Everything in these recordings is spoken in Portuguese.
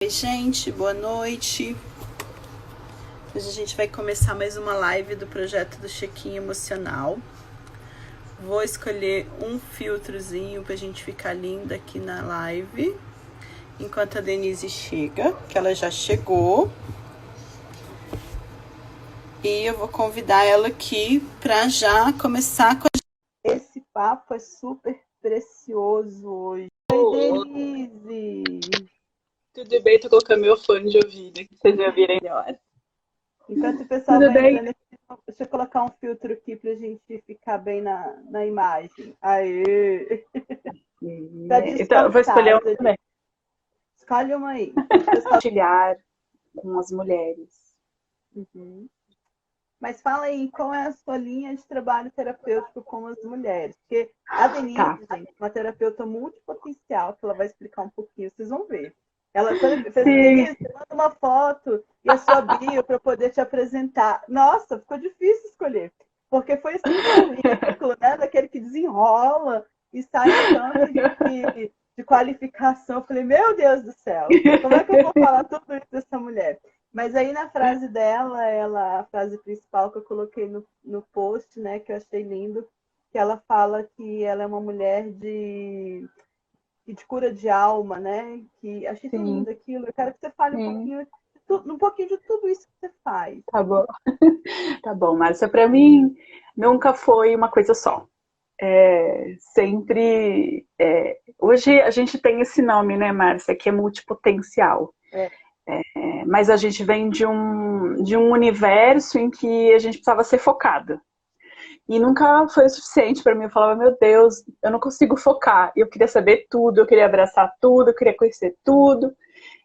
Oi, gente, boa noite. Hoje a gente vai começar mais uma live do projeto do Check-in Emocional. Vou escolher um filtrozinho pra gente ficar linda aqui na live, enquanto a Denise chega, que ela já chegou. E eu vou convidar ela aqui pra já começar com a gente. Esse papo é super precioso hoje. Oi, Denise! Tudo bem, tô colocando meu fone de ouvido aqui, pra vocês me ouvirem melhor. Enquanto o pessoal Tudo vai bem? entrando aqui, deixa eu colocar um filtro aqui pra gente ficar bem na imagem. Aê! Tá Então, eu vou escolher um disfarçada. também. Escolhe uma aí. O pessoal... Compartilhar com as mulheres. Uhum. Mas fala aí, qual é a sua linha de trabalho terapêutico com as mulheres? Porque a Denise, Tá. gente, é uma terapeuta multipotencial, que ela vai explicar um pouquinho, vocês vão ver. Ela, quando fez assim, Sim. Denise, manda uma foto e a sua bio para poder te apresentar. Nossa, ficou difícil escolher. Porque foi assim um currículo, né? Daquele que desenrola e sai um tanto de qualificação. Eu falei, meu Deus do céu, como é que eu vou falar tudo isso dessa mulher? Mas aí na frase dela, a frase principal que eu coloquei no post, né, que eu achei lindo, que ela fala que ela é uma mulher de cura de alma, né? Que achei tão Sim, lindo aquilo. Eu quero que você fale sim. um pouquinho de tudo isso que você faz. Tá bom. Tá bom, Márcia. Pra mim, nunca foi uma coisa só. Sempre. Hoje a gente tem esse nome, né, Márcia, que é multipotencial. É. Mas a gente vem de um universo em que a gente precisava ser focada. E nunca foi o suficiente para mim. Eu falava, meu Deus, eu não consigo focar. Eu queria saber tudo, eu queria abraçar tudo, eu queria conhecer tudo.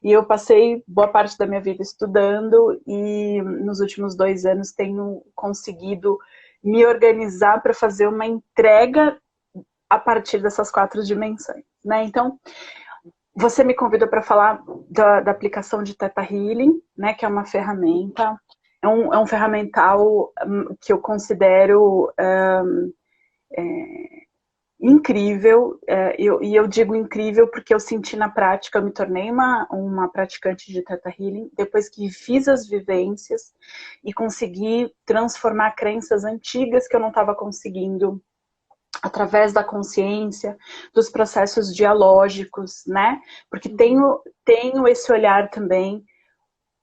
E eu passei boa parte da minha vida estudando e nos últimos 2 anos tenho conseguido me organizar para fazer uma entrega a partir dessas 4 dimensões, né? Então, você me convidou para falar da aplicação de Theta Healing, né? Que é uma ferramenta, é um ferramental que eu considero incrível, e eu digo incrível porque eu senti na prática, eu me tornei uma praticante de Theta Healing depois que fiz as vivências e consegui transformar crenças antigas que eu não estava conseguindo através da consciência, dos processos dialógicos, né? Porque tenho esse olhar também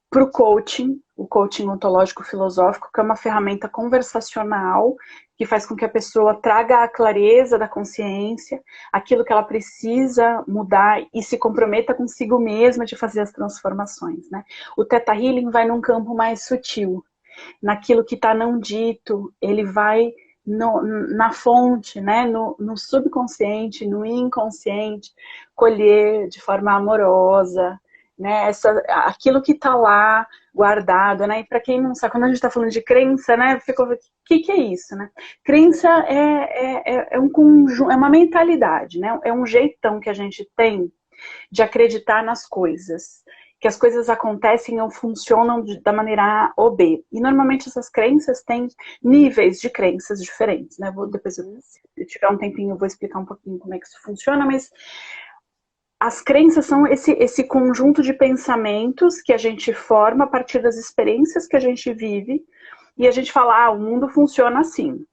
para o coaching ontológico filosófico, que é uma ferramenta conversacional que faz com que a pessoa traga a clareza da consciência, aquilo que ela precisa mudar e se comprometa consigo mesma de fazer as transformações, né? O Theta Healing vai num campo mais sutil, naquilo que está não dito, ele vai na fonte, né? No subconsciente, no inconsciente, colher de forma amorosa, né? Aquilo que está lá guardado, né? E para quem não sabe, quando a gente está falando de crença, né? O que é isso, né? Crença é um conjunto, é uma mentalidade, né? É um jeitão que a gente tem de acreditar nas coisas, que as coisas acontecem ou funcionam da maneira A ou B. E normalmente essas crenças têm níveis de crenças diferentes, né? Depois, se eu tiver um tempinho, eu vou explicar um pouquinho como é que isso funciona, mas as crenças são esse conjunto de pensamentos que a gente forma a partir das experiências que a gente vive e a gente fala, o mundo funciona assim.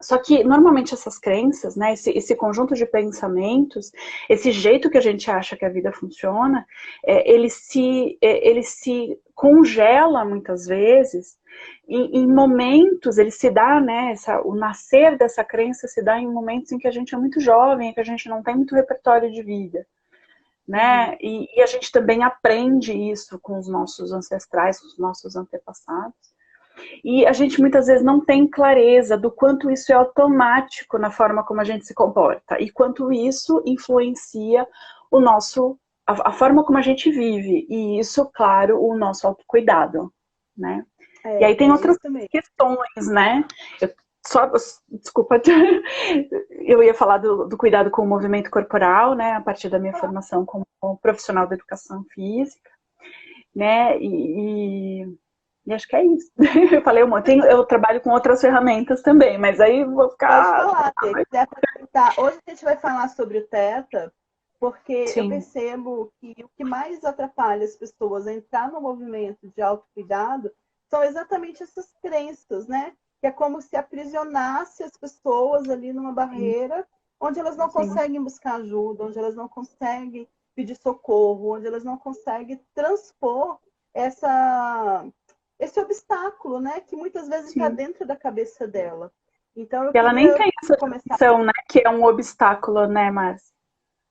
Só que, normalmente, essas crenças, né, esse conjunto de pensamentos, esse jeito que a gente acha que a vida funciona, ele se congela, muitas vezes, em momentos, ele se dá, né, o nascer dessa crença se dá em momentos em que a gente é muito jovem, que a gente não tem muito repertório de vida. Né? E a gente também aprende isso com os nossos ancestrais, com os nossos antepassados. E a gente muitas vezes não tem clareza do quanto isso é automático na forma como a gente se comporta e quanto isso influencia a forma como a gente vive. E isso, claro, o nosso autocuidado, né? E aí tem outras questões, né? Desculpa, eu ia falar do cuidado com o movimento corporal, né? A partir da minha formação como profissional da educação física, né? E acho que é isso. Eu falei um monte. Eu trabalho com outras ferramentas também, mas aí vou ficar... Pode falar, se quiser aproveitar. Hoje a gente vai falar sobre o Theta, Porque eu sim, percebo que o que mais atrapalha as pessoas a entrar no movimento de autocuidado são exatamente essas crenças, né? Que é como se aprisionasse as pessoas ali numa sim, barreira onde elas não sim, conseguem buscar ajuda, onde elas não conseguem pedir socorro, onde elas não conseguem transpor essa, esse obstáculo, né? Que muitas vezes está sim. dentro da cabeça dela. Então, eu E ela nem queria tem essa começar. noção, né, que é um obstáculo, né, Márcia?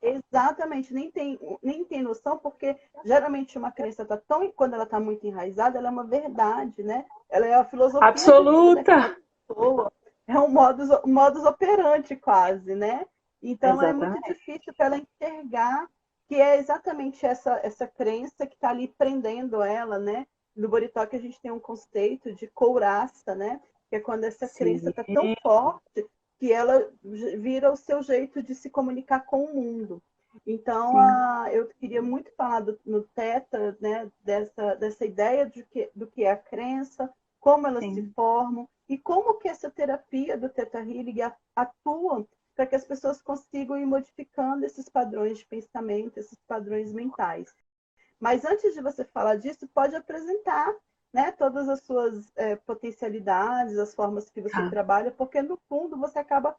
Exatamente, nem tem noção, porque geralmente uma crença está tão, quando ela está muito enraizada, ela é uma verdade, né? Ela é a filosofia de vida daquela Absoluta! pessoa, é um modus operandi quase, né? Então é muito Exatamente. difícil para ela enxergar que é exatamente essa crença que está ali prendendo ela, né? No Boриtok a gente tem um conceito de couraça, né? Que é quando essa crença Sim, está tão forte que ela vira o seu jeito de se comunicar com o mundo. Então, sim, eu queria muito falar no Teta, né, dessa ideia do que é a crença, como elas se sim, formam e como que essa terapia do Teta Healing atua para que as pessoas consigam ir modificando esses padrões de pensamento, esses padrões mentais. Mas antes de você falar disso, pode apresentar, né, todas as suas potencialidades, as formas que você tá. trabalha, porque no fundo você acaba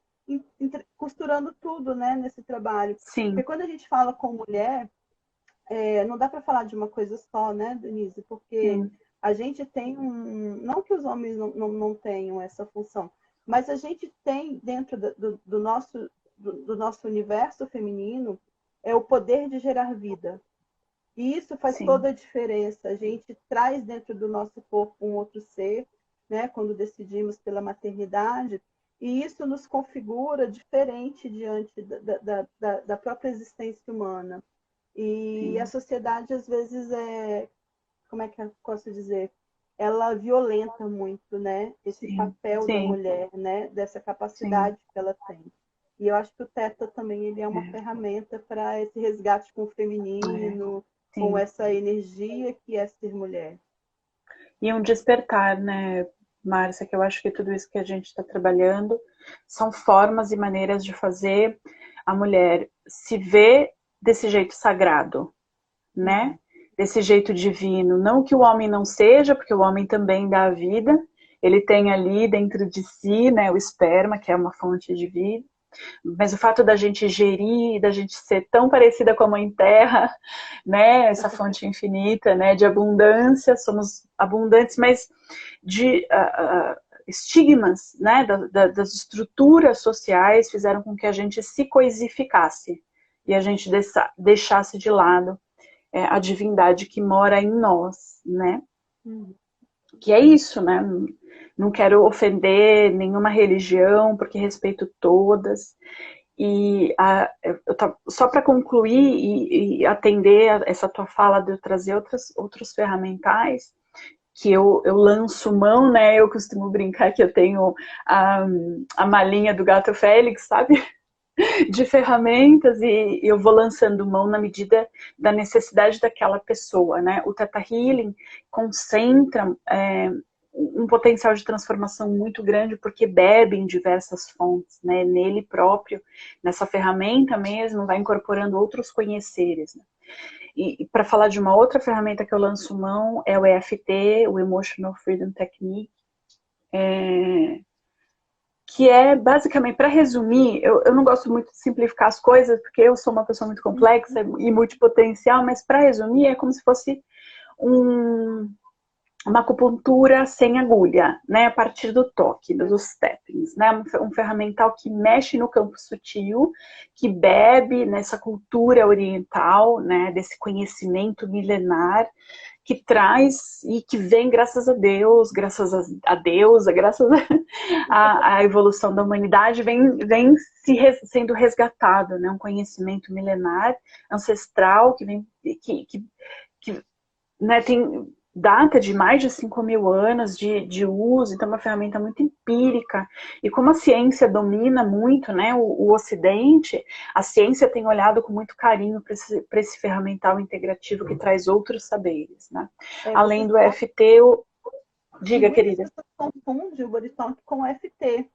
costurando tudo, né, nesse trabalho. Porque Sim, quando a gente fala com mulher, não dá para falar de uma coisa só, né, Denise? Porque sim, a gente tem um. Não que os homens não tenham essa função, mas a gente tem dentro do nosso universo feminino o poder de gerar vida. E isso faz sim, toda a diferença. A gente traz dentro do nosso corpo um outro ser, né, quando decidimos pela maternidade, e isso nos configura diferente diante da própria existência humana. E a sim, sociedade, às vezes, como é que eu posso dizer? Ela violenta muito, né, esse sim, papel da sim, mulher, né, dessa sim, capacidade que ela tem. E eu acho que o Teta também ele é uma é, ferramenta para esse resgate com o é, feminino, com sim. essa energia que é ser mulher. E um despertar, né, Márcia, que eu acho que tudo isso que a gente está trabalhando são formas e maneiras de fazer a mulher se ver desse jeito sagrado, né? Uhum. Desse jeito divino. Não que o homem não seja, porque o homem também dá a vida. Ele tem ali dentro de si, né, o esperma, que é uma fonte de vida. Mas o fato da gente gerir, da gente ser tão parecida com a Mãe Terra, né, essa fonte infinita, né, de abundância, somos abundantes, mas de estigmas, né, das estruturas sociais fizeram com que a gente se coisificasse e a gente deixasse de lado a divindade que mora em nós, né? Uhum. Que é isso, né? Não quero ofender nenhuma religião, porque respeito todas. E só para concluir e atender essa tua fala de eu trazer outros ferramentais, que eu lanço mão, né? Eu costumo brincar que eu tenho a malinha do gato Félix, sabe? De ferramentas e eu vou lançando mão na medida da necessidade daquela pessoa, né? O Theta Healing concentra um potencial de transformação muito grande porque bebe em diversas fontes, né? Nele próprio, nessa ferramenta mesmo, vai incorporando outros conheceres. Né? E para falar de uma outra ferramenta que eu lanço mão é o EFT, o Emotional Freedom Technique, que é basicamente, para resumir, eu não gosto muito de simplificar as coisas, porque eu sou uma pessoa muito complexa e multipotencial, mas para resumir, é como se fosse um, uma acupuntura sem agulha, né, a partir do toque, dos tappings, né, um ferramental que mexe no campo sutil, que bebe nessa cultura oriental, né, desse conhecimento milenar, que traz e que vem graças a Deus, graças a Deus, graças à evolução da humanidade, vem sendo resgatado, né? Um conhecimento milenar, ancestral, que vem, que né, tem data de mais de 5.000 anos de uso, então é uma ferramenta muito empírica. E como a ciência domina muito, né, o Ocidente, a ciência tem olhado com muito carinho para esse ferramental integrativo que traz outros saberes. Né? Você Além do sabe EFT, que diga, muitas querida. pessoas confundem o body talk com o FT,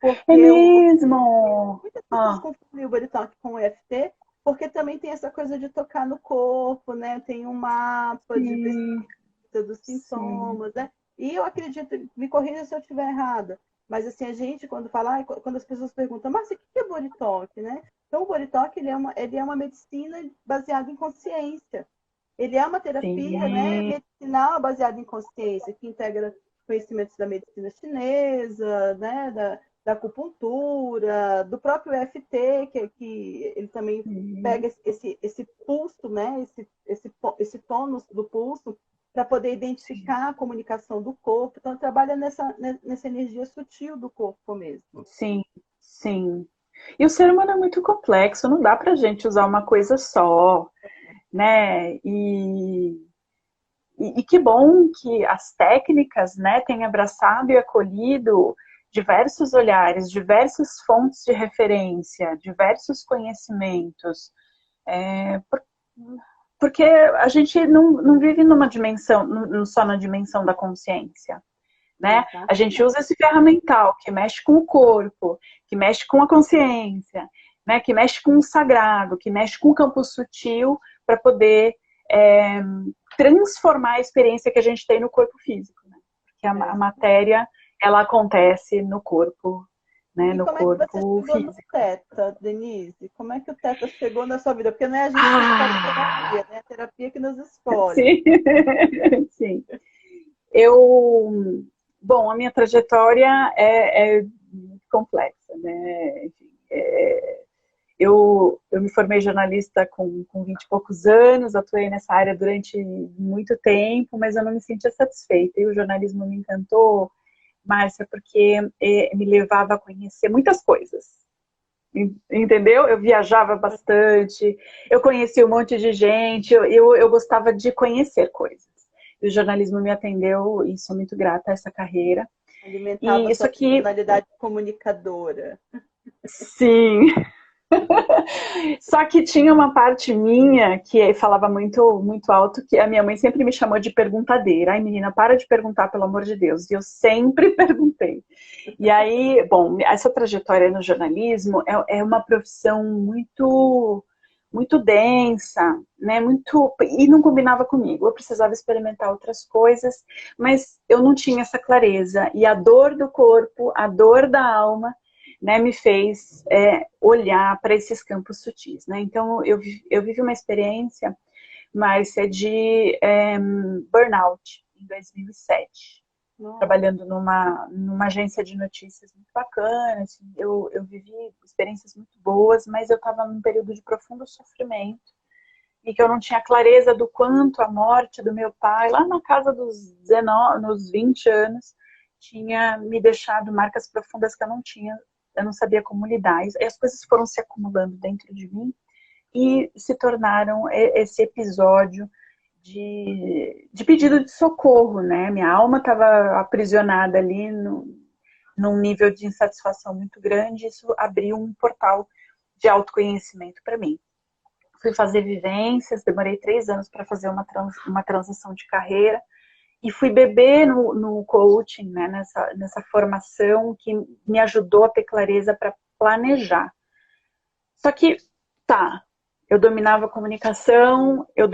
É porque mesmo? muitas pessoas Ah, confundem o body talk com o EFT porque também tem essa coisa de tocar no corpo, né? Tem um mapa de Sim, pesquisa dos sim, sintomas, né? E eu acredito, me corrija se eu estiver errada, mas assim, a gente quando fala, quando as pessoas perguntam, mas o que é body talk, né? Então o body talk, ele é uma medicina baseada em consciência. Ele é uma terapia, né, sim, medicinal baseada em consciência, que integra conhecimentos da medicina chinesa, né, da acupuntura, do próprio EFT, que ele também sim. pega esse pulso, né, esse tônus do pulso, para poder Sim. identificar a comunicação do corpo. Então, trabalha nessa energia sutil do corpo mesmo. Sim, sim. E o ser humano é muito complexo, não dá pra gente usar uma coisa só, né? E que bom que as técnicas, né, têm abraçado e acolhido diversos olhares, diversas fontes de referência, diversos conhecimentos. É, porque a gente não vive numa dimensão, só na dimensão da consciência. Né? A gente Exatamente. usa esse ferramental que mexe com o corpo, que mexe com a consciência, né? Que mexe com o sagrado, que mexe com o campo sutil para poder é, transformar a experiência que a gente tem no corpo físico. Né? Porque a matéria, ela acontece no corpo, né? E No como é que você corpo chegou no físico. Teta, Denise? Como é que o Teta chegou na sua vida? Porque não é a gente que escolhe a Ah, terapia, né? A terapia que nos escolhe. sim, sim. Eu, bom, a minha trajetória é muito complexa, né? Enfim, eu me formei jornalista com 20 e poucos anos, atuei nessa área durante muito tempo, mas eu não me sentia satisfeita. E o jornalismo me encantou, Márcia, porque me levava a conhecer muitas coisas. Entendeu? Eu viajava bastante, eu conheci um monte de gente, eu gostava de conhecer coisas. E o jornalismo me atendeu e sou muito grata a essa carreira. Alimentava E a isso sua aqui, personalidade comunicadora. sim. Só que tinha uma parte minha que falava muito, muito alto, que a minha mãe sempre me chamou de perguntadeira. Ai, menina, para de perguntar, pelo amor de Deus. E eu sempre perguntei. E aí, bom, essa trajetória no jornalismo é uma profissão muito densa, né? Muito e não combinava comigo. Eu precisava experimentar outras coisas, mas eu não tinha essa clareza. E a dor do corpo, a dor da alma, né, me fez olhar para esses campos sutis, né? Então eu vivi uma experiência, Márcia, de burnout em 2007, Nossa, trabalhando numa agência de notícias muito bacana. Assim, eu vivi experiências muito boas, mas eu estava num período de profundo sofrimento e que eu não tinha clareza do quanto a morte do meu pai, lá na casa dos 19, nos 20 anos, tinha me deixado marcas profundas que eu não sabia como lidar. E as coisas foram se acumulando dentro de mim e se tornaram esse episódio de pedido de socorro, né? Minha alma estava aprisionada ali num nível de insatisfação muito grande. Isso abriu um portal de autoconhecimento para mim. Fui fazer vivências, demorei 3 anos para fazer uma transição de carreira e fui beber no coaching, né? Nessa formação que me ajudou a ter clareza para planejar. Só que, tá, eu dominava a comunicação, eu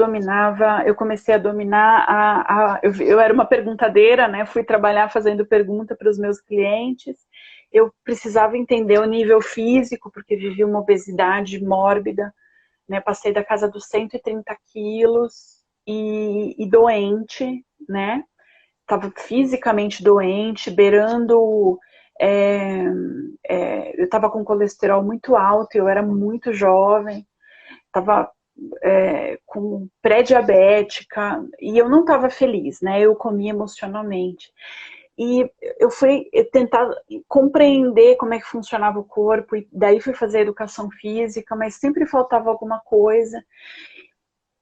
comecei a dominar eu era uma perguntadeira, né? Fui trabalhar fazendo pergunta para os meus clientes. Eu precisava entender o nível físico, porque vivia uma obesidade mórbida, né? Passei da casa dos 130 quilos e doente, né? Estava fisicamente doente, beirando. É, eu estava com colesterol muito alto, eu era muito jovem, estava com pré-diabética e eu não estava feliz, né? Eu comia emocionalmente. E eu fui tentar compreender como é que funcionava o corpo, e daí fui fazer educação física, mas sempre faltava alguma coisa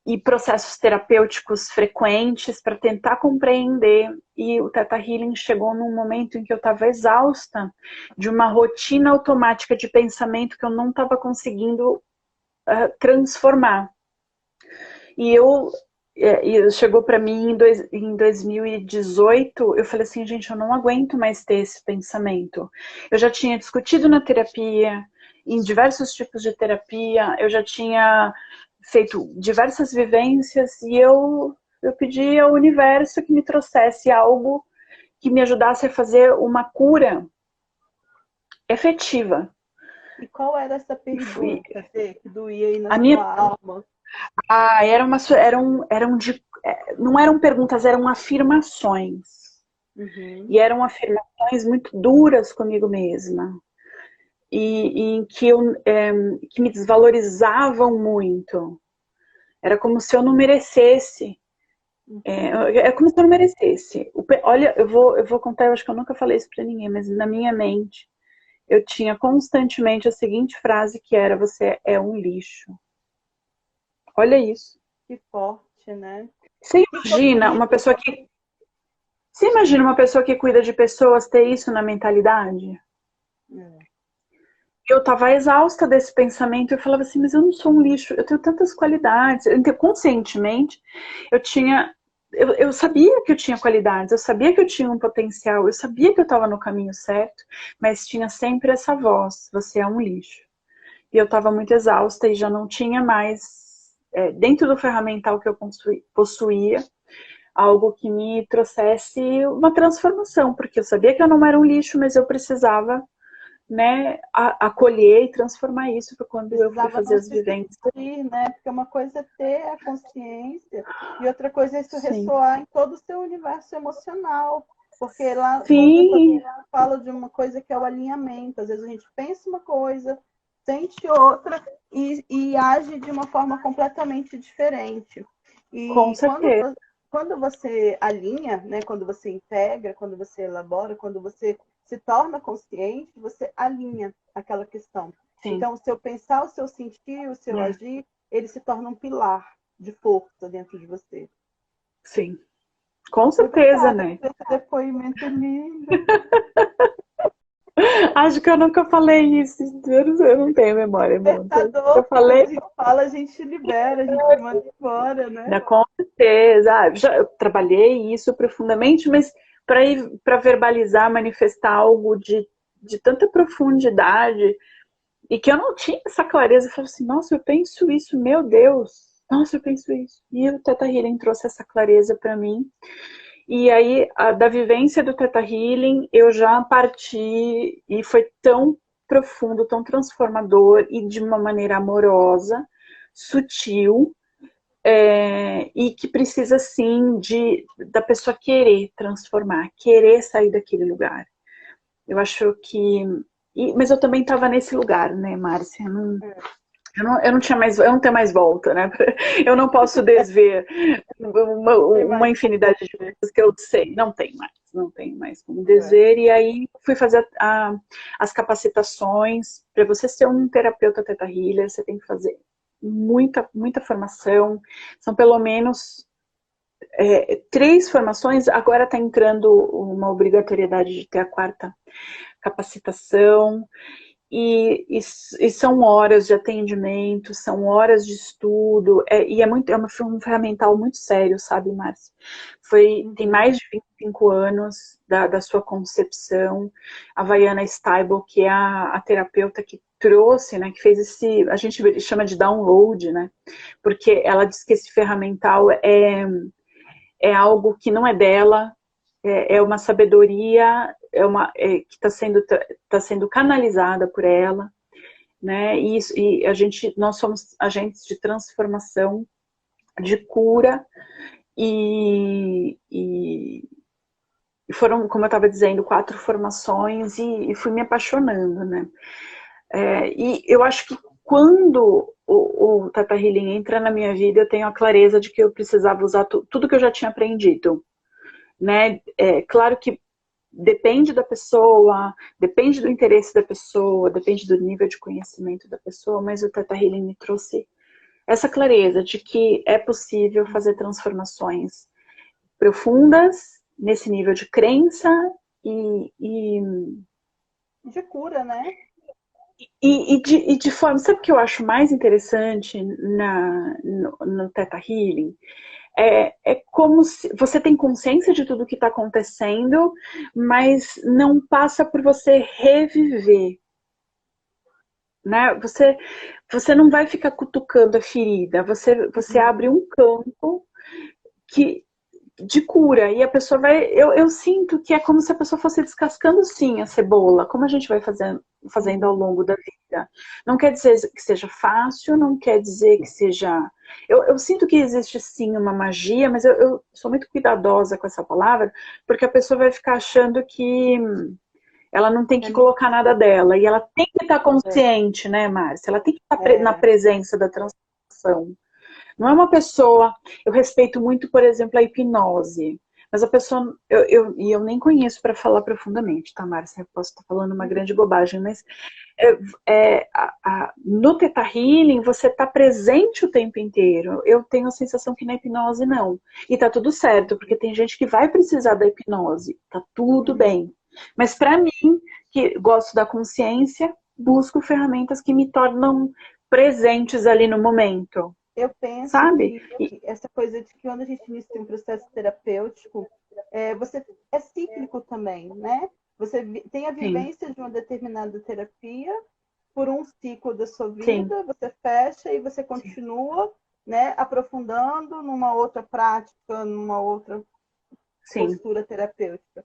e processos terapêuticos frequentes para tentar compreender. E o Theta Healing chegou num momento em que eu estava exausta de uma rotina automática de pensamento que eu não estava conseguindo transformar. E chegou para mim em 2018, eu falei assim, gente, eu não aguento mais ter esse pensamento. Eu já tinha discutido na terapia, em diversos tipos de terapia, eu já tinha feito diversas vivências e eu pedi ao universo que me trouxesse algo que me ajudasse a fazer uma cura efetiva. E qual era essa pergunta, Fê, que doía aí na A sua minha, alma? não eram perguntas, eram afirmações. Uhum. E eram afirmações muito duras comigo mesma. E em que me desvalorizavam muito. Era como se eu não merecesse. É como se eu não merecesse. Olha, eu vou contar, eu acho que eu nunca falei isso pra ninguém, mas na minha mente eu tinha constantemente a seguinte frase que era: você é um lixo. Olha isso. Que forte, né? Você Que imagina uma sofrido. pessoa que. Você imagina uma pessoa que cuida de pessoas ter isso na mentalidade? É. Eu estava exausta desse pensamento. Eu falava assim, mas eu não sou um lixo, eu tenho tantas qualidades. Conscientemente, eu tinha. Eu sabia que eu tinha qualidades, eu sabia que eu tinha um potencial, eu sabia que eu estava no caminho certo, mas tinha sempre essa voz: você é um lixo. E eu estava muito exausta e já não tinha mais, dentro do ferramental que eu possuía, algo que me trouxesse uma transformação, porque eu sabia que eu não era um lixo, mas eu precisava, né, acolher e transformar isso para quando eu fui Precisava fazer não as se vivências. sentir, né? Porque uma coisa é ter a consciência e outra coisa é isso Sim. ressoar em todo o seu universo emocional. Porque lá, vamos ver, quando Sim, eu falo de uma coisa que é o alinhamento, às vezes a gente pensa uma coisa, sente outra e age de uma forma completamente diferente. com E certeza. quando você alinha, né? Quando você integra, quando você elabora, quando você se torna consciente, você alinha aquela questão. Sim. Então, o seu pensar, o seu sentir, o seu É. agir, ele se torna um pilar de força dentro de você. Sim. Com certeza, Obrigada né? por esse depoimento lindo. Acho que eu nunca falei isso. Eu não tenho memória muito. Eu Libertador, porque quando falei, a gente fala, a gente libera, a gente manda embora, né? né, com certeza. Eu trabalhei isso profundamente, mas para verbalizar, manifestar algo de tanta profundidade e que eu não tinha essa clareza. Eu falei assim, nossa, eu penso isso, meu Deus. Nossa, eu penso isso. E o Theta Healing trouxe essa clareza para mim. E aí, da vivência do Theta Healing, eu já parti e foi tão profundo, tão transformador e de uma maneira amorosa, sutil, e que precisa sim da pessoa querer transformar, querer sair daquele lugar. Eu acho que. Mas eu também estava nesse lugar, né, Márcia? Eu não tinha mais, eu não tenho mais volta, né? Eu não posso desver uma infinidade de coisas que eu sei. Não tem mais como desver. E aí fui fazer as capacitações. Para você ser um terapeuta Theta Healer, você tem que fazer muita formação. São pelo menos 3 formações. Agora está entrando uma obrigatoriedade de ter a 4ª capacitação. E são horas de atendimento, são horas de estudo, e um ferramental muito sério, sabe, Márcia? Tem mais de 25 anos da sua concepção. A Vaiana Steibel, que é a terapeuta que trouxe, né, que fez a gente chama de download, né? Porque ela diz que esse ferramental é algo que não é dela, é uma sabedoria que está sendo canalizada por ela, né? E nós somos agentes de transformação, de cura, e foram, como eu estava dizendo, 4 formações e fui me apaixonando, né? E eu acho que quando o Theta Healing entra na minha vida, eu tenho a clareza de que eu precisava usar tudo que eu já tinha aprendido. Né? Claro que depende da pessoa, depende do interesse da pessoa, depende do nível de conhecimento da pessoa, mas o Theta Healing me trouxe essa clareza de que é possível fazer transformações profundas nesse nível de crença De cura, né? de forma. Sabe o que eu acho mais interessante no Theta Healing? É como se você tem consciência de tudo que está acontecendo, mas não passa por você reviver. né? Você não vai ficar cutucando a ferida, você abre um campo que, de cura, e a pessoa vai. Eu sinto que é como se a pessoa fosse descascando sim a cebola, como a gente vai fazendo ao longo da vida. Não quer dizer que seja fácil, não quer dizer que seja. Eu sinto que existe sim uma magia, mas eu sou muito cuidadosa com essa palavra, porque a pessoa vai ficar achando que ela não tem que colocar nada dela, e ela tem que estar consciente, né, Márcia? Ela tem que estar na presença da transformação. Não é uma pessoa. Eu respeito muito, por exemplo, a hipnose. Mas a pessoa. Eu nem conheço para falar profundamente, tá, Márcia? Eu posso estar falando uma grande bobagem, mas no Theta Healing você está presente o tempo inteiro. Eu tenho a sensação que na hipnose não. E tá tudo certo, porque tem gente que vai precisar da hipnose. Tá tudo bem. Mas para mim, que gosto da consciência, busco ferramentas que me tornam presentes ali no momento. Eu penso Sabe? que essa coisa de que quando a gente inicia um processo terapêutico, você é cíclico também, né? Você tem a vivência de uma determinada terapia por um ciclo da sua vida, sim, você fecha e você continua, né, aprofundando numa outra prática, numa outra postura terapêutica.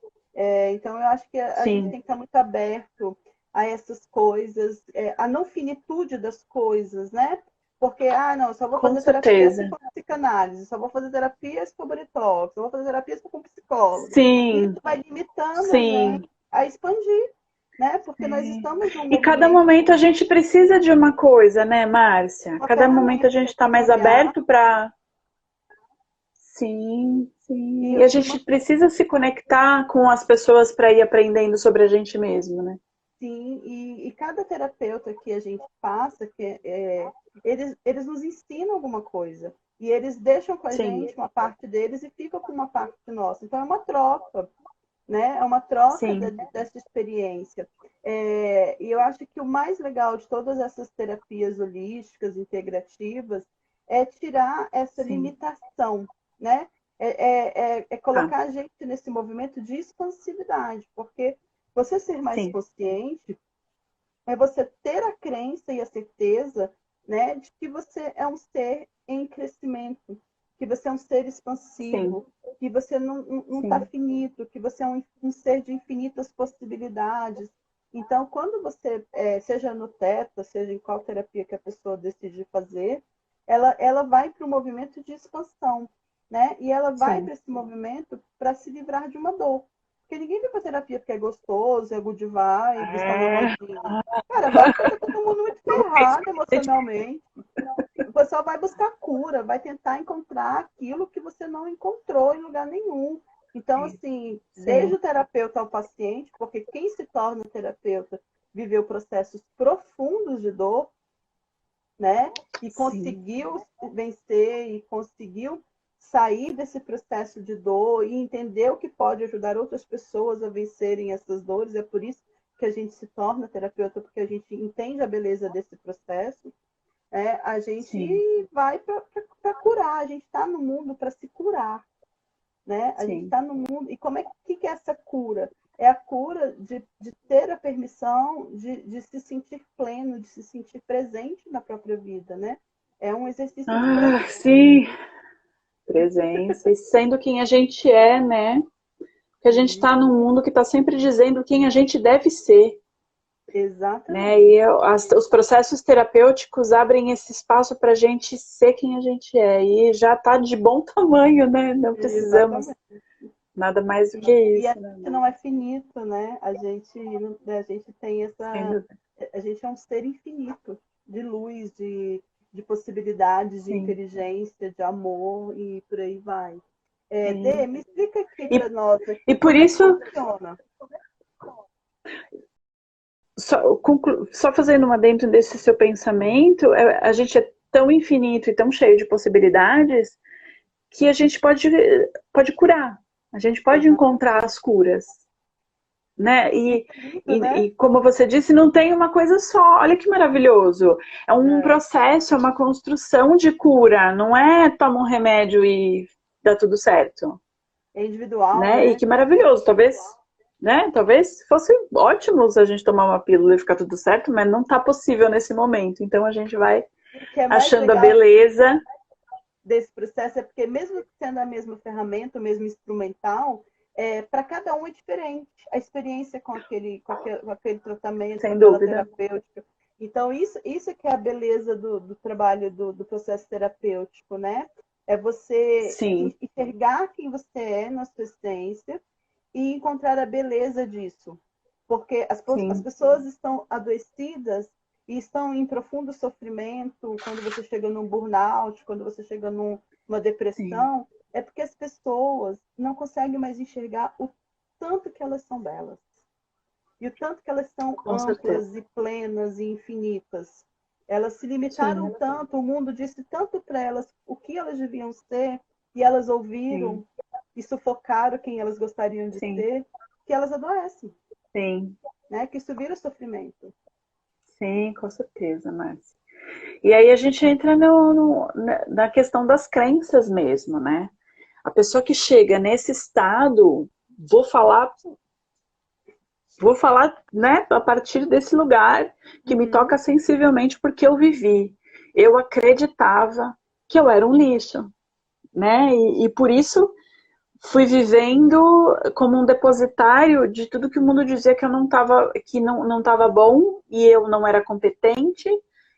Então, eu acho que a gente tem que estar muito aberto a essas coisas, a não finitude das coisas, né? Porque, não, eu só vou fazer terapia se for psicanálise, só vou fazer terapia se for botox, só vou fazer terapia se for com psicólogo. Sim. Isso vai limitando a gente a expandir, né? Porque nós estamos num E cada momento a gente precisa de uma coisa, né, Márcia? Cada momento a gente está mais aberto para... Sim, sim. E a gente precisa se conectar com as pessoas para ir aprendendo sobre a gente mesmo, né? Sim, e cada terapeuta que a gente passa, eles nos ensinam alguma coisa. E eles deixam com a gente uma parte deles e ficam com uma parte nossa. Então é uma troca, né? É uma troca dessa experiência. E eu acho que o mais legal de todas essas terapias holísticas, integrativas, é tirar essa limitação, né? Colocar a gente nesse movimento de expansividade, porque você ser mais consciente é você ter a crença e a certeza, né, de que você é um ser em crescimento, que você é um ser expansivo, que você não está finito, que você é um ser de infinitas possibilidades. Então, quando você, seja no Theta, seja em qual terapia que a pessoa decide fazer, ela vai para o movimento de expansão, né? E ela vai para esse movimento para se livrar de uma dor. Porque ninguém vai para terapia porque é gostoso, é good vibes, tá normalzinho. Cara, vai porque tá todo mundo muito ferrado emocionalmente. O pessoal vai buscar cura, vai tentar encontrar aquilo que você não encontrou em lugar nenhum. Então, assim, desde o terapeuta ao paciente, porque quem se torna terapeuta viveu processos profundos de dor, né? E conseguiu vencer e conseguiu sair desse processo de dor e entender o que pode ajudar outras pessoas a vencerem essas dores. É por isso que a gente se torna terapeuta, porque a gente entende a beleza desse processo. A gente vai para curar, a gente está no mundo para se curar. Né? A gente está no mundo. E como que é essa cura? É a cura de ter a permissão de se sentir pleno, de se sentir presente na própria vida, né? É um exercício de presença. Sim, presença. E sendo quem a gente é, né? Que a gente está num mundo que está sempre dizendo quem a gente deve ser. Exatamente. Né? E os processos terapêuticos abrem esse espaço para a gente ser quem a gente é. E já está de bom tamanho, né? Não precisamos nada mais do que isso. E a gente não é finito, né? A gente tem essa... A gente é um ser infinito de luz, de possibilidades, de inteligência, de amor e por aí vai. Dê, me explica aqui para nós. E por isso... funciona. Só fazendo uma dentro desse seu pensamento, a gente é tão infinito e tão cheio de possibilidades que a gente pode curar. A gente pode encontrar as curas. Né? E como você disse, não tem uma coisa só. Olha que maravilhoso. É um processo, é uma construção de cura. Não é toma um remédio e dá tudo certo. É individual, né? E que maravilhoso. Talvez né? Talvez fosse ótimo se a gente tomar uma pílula e ficar tudo certo, mas não está possível nesse momento. Então a gente vai O que é mais achando a legal beleza. desse processo é porque, mesmo sendo a mesma ferramenta, o mesmo instrumental, para cada um é diferente a experiência com aquele tratamento, com Sem aquela dúvida. terapêutica. Então, isso que é a beleza do trabalho, do processo terapêutico, né? É você Sim, enxergar quem você é na sua essência e encontrar a beleza disso. Porque as sim, pessoas estão adoecidas e estão em profundo sofrimento quando você chega num burnout, quando você chega numa sim, depressão, é porque as pessoas não conseguem mais enxergar o tanto que elas são belas e o tanto que elas são com certeza. amplas e plenas e infinitas. Elas se limitaram Sim, tanto, o mundo disse tanto para elas o que elas deviam ser, e elas sim, ouviram e sufocaram quem elas gostariam de sim, ser, que elas adoecem, sim, né? Que isso vira sofrimento. sim, com certeza, Márcia. E aí a gente entra na questão das crenças mesmo, né? A pessoa que chega nesse estado, vou falar, né, a partir desse lugar que me Uhum. toca sensivelmente porque eu vivi. Eu acreditava que eu era um lixo, né? E por isso fui vivendo como um depositário de tudo que o mundo dizia que eu não estava, que não estava bom e eu não era competente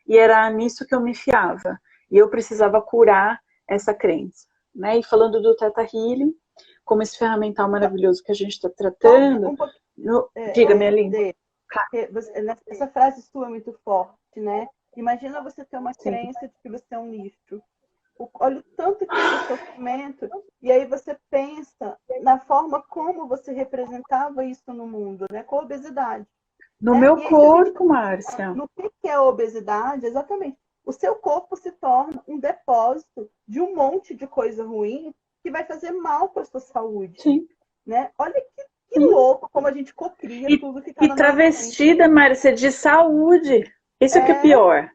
e era nisso que eu me fiava. E eu precisava curar essa crença, né? E falando do Theta Healing, como esse ferramental maravilhoso que a gente está Só tratando, um pouquinho diga, minha antes linda. dele. Essa frase sua é muito forte, né? Imagina você ter uma Sim. crença de que você é um lixo. Olha o tanto que é sofrimento, e aí você pensa na forma como você representava isso no mundo, né? Com a obesidade. No Né? meu E aí, se a gente corpo, Márcia. no que é a obesidade, exatamente, o seu corpo se torna um depósito de um monte de coisa ruim que vai fazer mal para a sua saúde. Sim, Né? Olha que sim. louco como a gente cocria E, tudo que está e na nossa mente. travestida, Márcia, de saúde. Isso que é É, pior.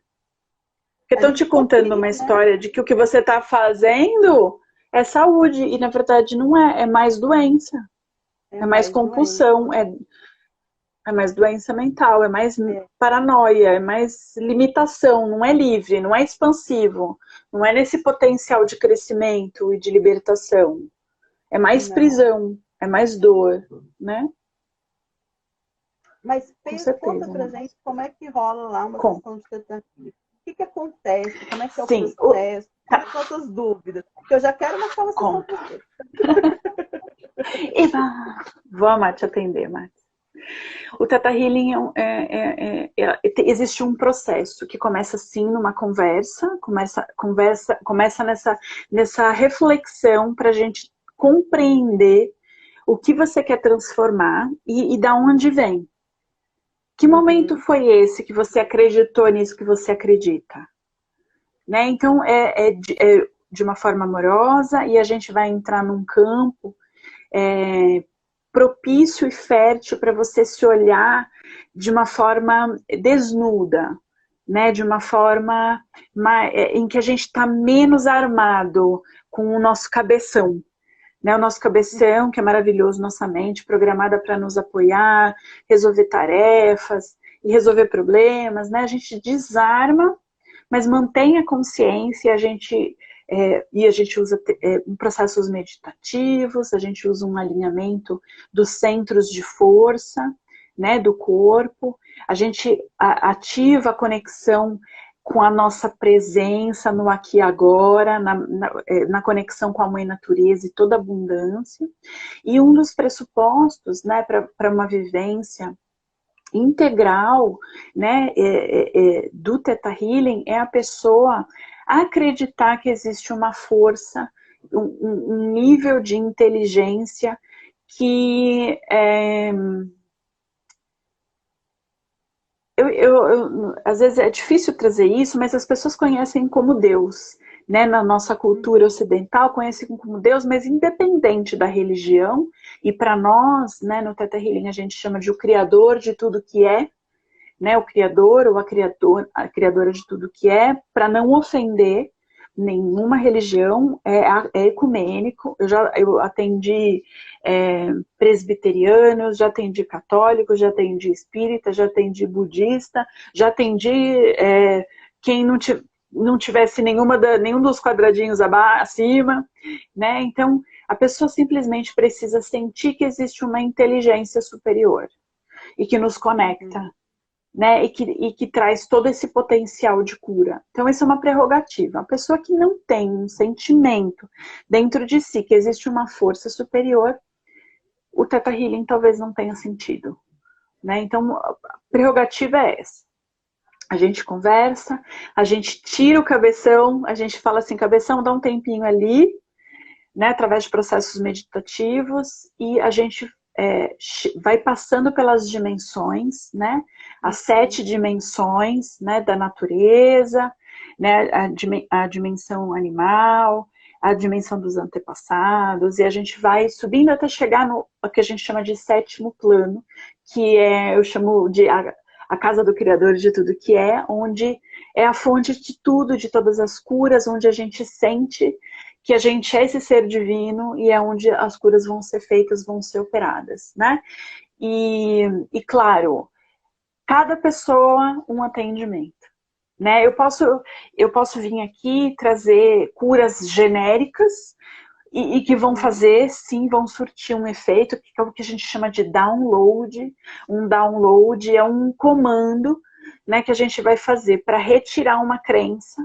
Porque a estão te gente contando cocria, uma né? história de que o que você está fazendo é saúde, e na verdade não é, é mais doença, É é mais mais doença. compulsão, é mais doença mental, é mais É, paranoia, é mais limitação, não é livre, não é expansivo, não é nesse potencial de crescimento e de libertação, é mais não. prisão, é mais dor, né? Mas Com conta certeza, pra né? gente como é que rola lá uma Com. sessão de terapia. O que acontece? Como é que é o Sim, processo? Quais são as suas dúvidas? Que eu já quero marcar uma sessão com conto. você. Eba! Vou amar te atender, Márcia. O Theta Healing existe um processo que começa assim numa conversa, começa nessa reflexão para a gente compreender o que você quer transformar e da onde vem. Que momento Uhum. foi esse que você acreditou nisso que você acredita? Né? Então é de uma forma amorosa e a gente vai entrar num campo propício e fértil para você se olhar de uma forma desnuda, né? De uma forma em que a gente está menos armado com o nosso cabeção. Né? O nosso cabeção, que é maravilhoso, nossa mente programada para nos apoiar, resolver tarefas e resolver problemas. Né? A gente desarma, mas mantém a consciência, e a gente usa processos meditativos, a gente usa um alinhamento dos centros de força, né, do corpo, a gente ativa a conexão com a nossa presença no aqui e agora, na conexão com a mãe natureza e toda a abundância. E um dos pressupostos, né, para uma vivência integral, né, do Theta Healing é a pessoa acreditar que existe uma força, um nível de inteligência que às vezes é difícil trazer isso, mas as pessoas conhecem como Deus, né? Na nossa cultura ocidental conhecem como Deus, mas independente da religião, e para nós, né, no Theta Healing a gente chama de o Criador de tudo que é, né, o criador ou a criadora de tudo que é, para não ofender, nenhuma religião, é ecumênico. Eu atendi presbiterianos, já atendi católicos, já atendi espírita, já atendi budista, já atendi quem não tivesse nenhum dos quadradinhos acima, né? Então, a pessoa simplesmente precisa sentir que existe uma inteligência superior e que nos conecta, né? E que traz todo esse potencial de cura. Então, isso é uma prerrogativa. A pessoa que não tem um sentimento dentro de si que existe uma força superior, o Theta Healing talvez não tenha sentido, né? Então, a prerrogativa é essa. A gente conversa, a gente tira o cabeção, a gente fala assim, cabeção, dá um tempinho ali, né, através de processos meditativos, e a gente vai passando pelas dimensões, né, as 7 dimensões, né, da natureza, né, a dimensão animal, a dimensão dos antepassados, e a gente vai subindo até chegar no que a gente chama de 7º plano, que eu chamo de a casa do Criador de tudo que onde é a fonte de tudo, de todas as curas, onde a gente sente que a gente é esse ser divino e é onde as curas vão ser feitas, vão ser operadas, né? E claro, cada pessoa um atendimento, né? Eu posso vir aqui trazer curas genéricas e que vão fazer, sim, vão surtir um efeito, que é o que a gente chama de download. Um download é um comando, né, que a gente vai fazer para retirar uma crença,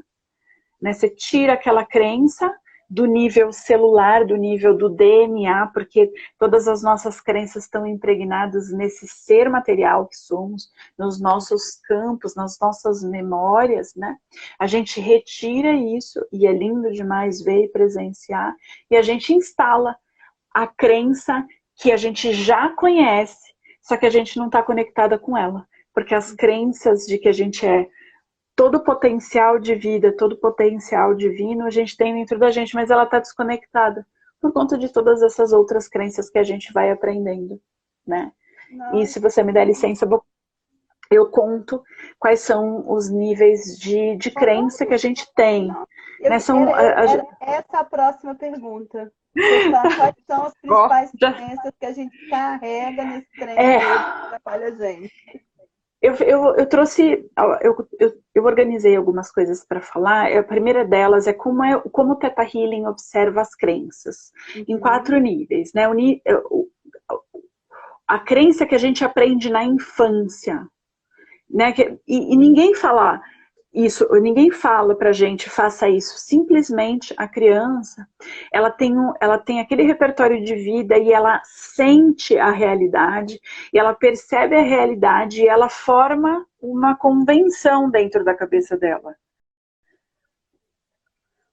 né? Você tira aquela crença do nível celular, do nível do DNA, porque todas as nossas crenças estão impregnadas nesse ser material que somos, nos nossos campos, nas nossas memórias, né? A gente retira isso, e é lindo demais ver e presenciar, e a gente instala a crença que a gente já conhece, só que a gente não está conectada com ela, porque as crenças de que a gente todo o potencial de vida, todo o potencial divino a gente tem dentro da gente, mas ela está desconectada por conta de todas essas outras crenças que a gente vai aprendendo, né? E se você me der licença, eu conto quais são os níveis de crença que a gente tem. Né? Era essa a próxima pergunta. Quais são as principais crenças que a gente carrega nesse trem que atrapalha a gente? Eu trouxe, eu organizei algumas coisas para falar. A primeira delas é como o Theta Healing observa as crenças, em 4 níveis, né? A crença que a gente aprende na infância, né? E ninguém fala isso, ninguém fala pra gente, faça isso. Simplesmente a criança, ela tem aquele repertório de vida e ela sente a realidade, e ela percebe a realidade e ela forma uma convenção dentro da cabeça dela.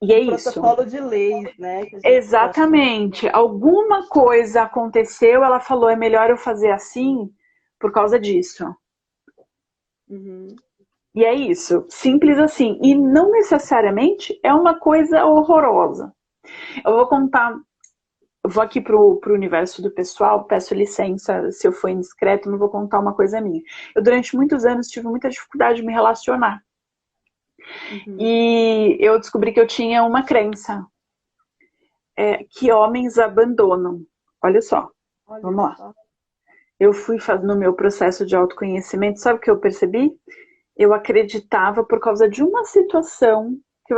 E é isso. Protocolo de leis, né? Exatamente. Alguma coisa aconteceu, ela falou, é melhor eu fazer assim por causa disso. E é isso, simples assim. E não necessariamente é uma coisa horrorosa. Eu vou contar, vou aqui pro universo do pessoal, peço licença se eu for indiscreto, não vou contar uma coisa minha. Eu durante muitos anos tive muita dificuldade de me relacionar. E eu descobri que eu tinha uma crença, que homens abandonam. Olha só, vamos lá. Eu fui no meu processo de autoconhecimento, sabe o que eu percebi? Eu acreditava por causa de uma situação que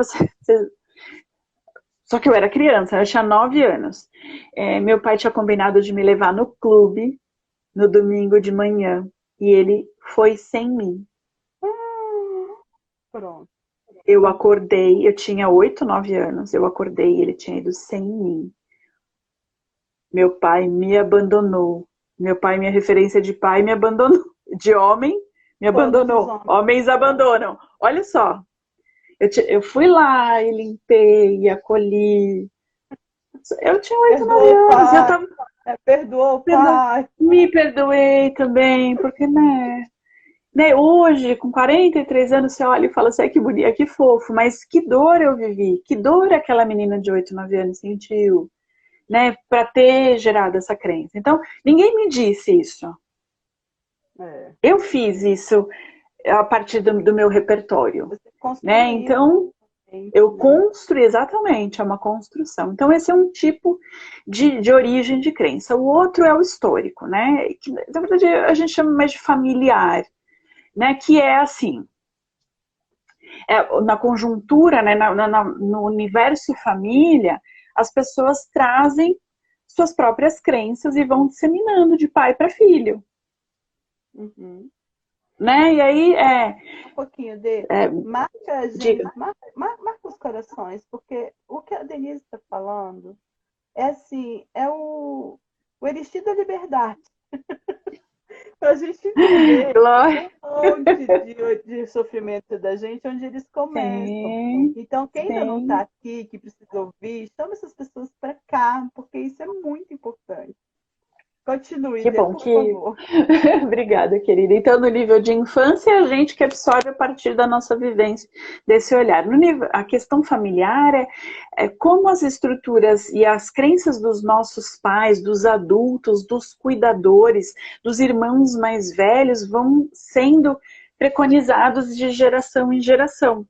Só que eu era criança, eu tinha 9 anos. Meu pai tinha combinado de me levar no clube no domingo de manhã. E ele foi sem mim. Pronto. Eu acordei, eu tinha 8, 9 anos. Eu acordei e ele tinha ido sem mim. Meu pai me abandonou. Meu pai, minha referência de pai, me abandonou. De homem, me abandonou. Homens abandonam. Olha só. Eu fui lá e limpei e acolhi. Eu tinha 8, 9 anos. Eu tava... Perdoou o pai. Me perdoei também, porque, né? Hoje, com 43 anos, você olha e fala assim, que bonito, que fofo, mas que dor eu vivi, que dor aquela menina de 8, 9 anos sentiu, né? Para ter gerado essa crença. Então, ninguém me disse isso. Eu fiz isso a partir do meu repertório, né? Então, Eu construo, exatamente, é uma construção. Então, esse é um tipo de origem de crença. O outro é o histórico, né? Que, na verdade, a gente chama mais de familiar, né? Que é assim, na conjuntura, né? No universo família, as pessoas trazem suas próprias crenças e vão disseminando de pai para filho. Uhum. Né? E aí Um pouquinho de marca a gente, diga. marca os corações, porque o que a Denise está falando é assim, é o Elixir da Liberdade. Para a gente entender Glória. um monte de sofrimento da gente, onde eles começam. Sim, Então, quem ainda não está sim. aqui, que precisa ouvir, chama essas pessoas para cá, porque isso é muito importante. Continue, Que Dê, bom por que. favor. Obrigada, querida. Então, no nível de infância, a gente que absorve a partir da nossa vivência desse olhar. No nível, a questão familiar é como as estruturas e as crenças dos nossos pais, dos adultos, dos cuidadores, dos irmãos mais velhos vão sendo preconizados de geração em geração.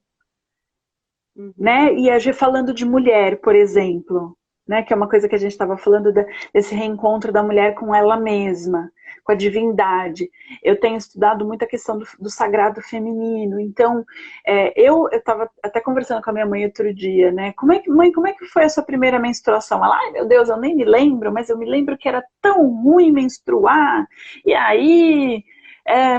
Né? E a gente falando de mulher, por exemplo, né? Que é uma coisa que a gente estava falando desse reencontro da mulher com ela mesma, com a divindade. Eu tenho estudado muito a questão do sagrado feminino. Então, eu estava até conversando com a minha mãe outro dia, né? Mãe, como é que foi a sua primeira menstruação? Ela, ai meu Deus, eu nem me lembro, mas eu me lembro que era tão ruim menstruar. E aí,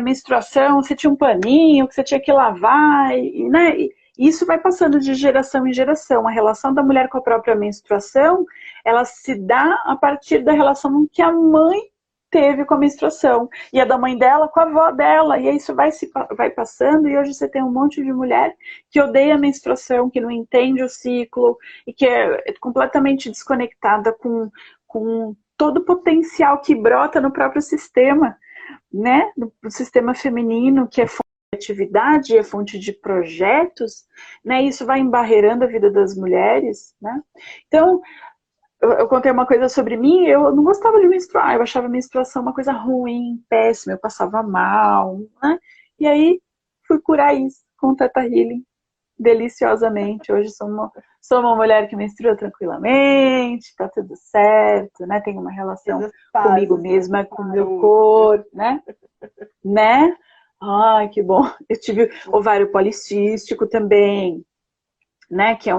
menstruação, você tinha um paninho que você tinha que lavar, né? Isso vai passando de geração em geração. A relação da mulher com a própria menstruação, ela se dá a partir da relação que a mãe teve com a menstruação. E a da mãe dela com a avó dela. E isso vai passando. E hoje você tem um monte de mulher que odeia a menstruação, que não entende o ciclo e que é completamente desconectada com todo o potencial que brota no próprio sistema, né? No sistema feminino, que é atividade, é fonte de projetos, né? Isso vai embarreirando a vida das mulheres, né? Então, eu contei uma coisa sobre mim, eu não gostava de menstruar, eu achava a menstruação uma coisa ruim, péssima, eu passava mal, né? E aí, fui curar isso com o Theta Healing, deliciosamente. Hoje sou uma mulher que menstrua tranquilamente, tá tudo certo, né? Tenho uma Fez relação as comigo pazes, né? mesma, com o meu Com corpo, né? Né? Ai, que bom. Eu tive ovário policístico também, né? Que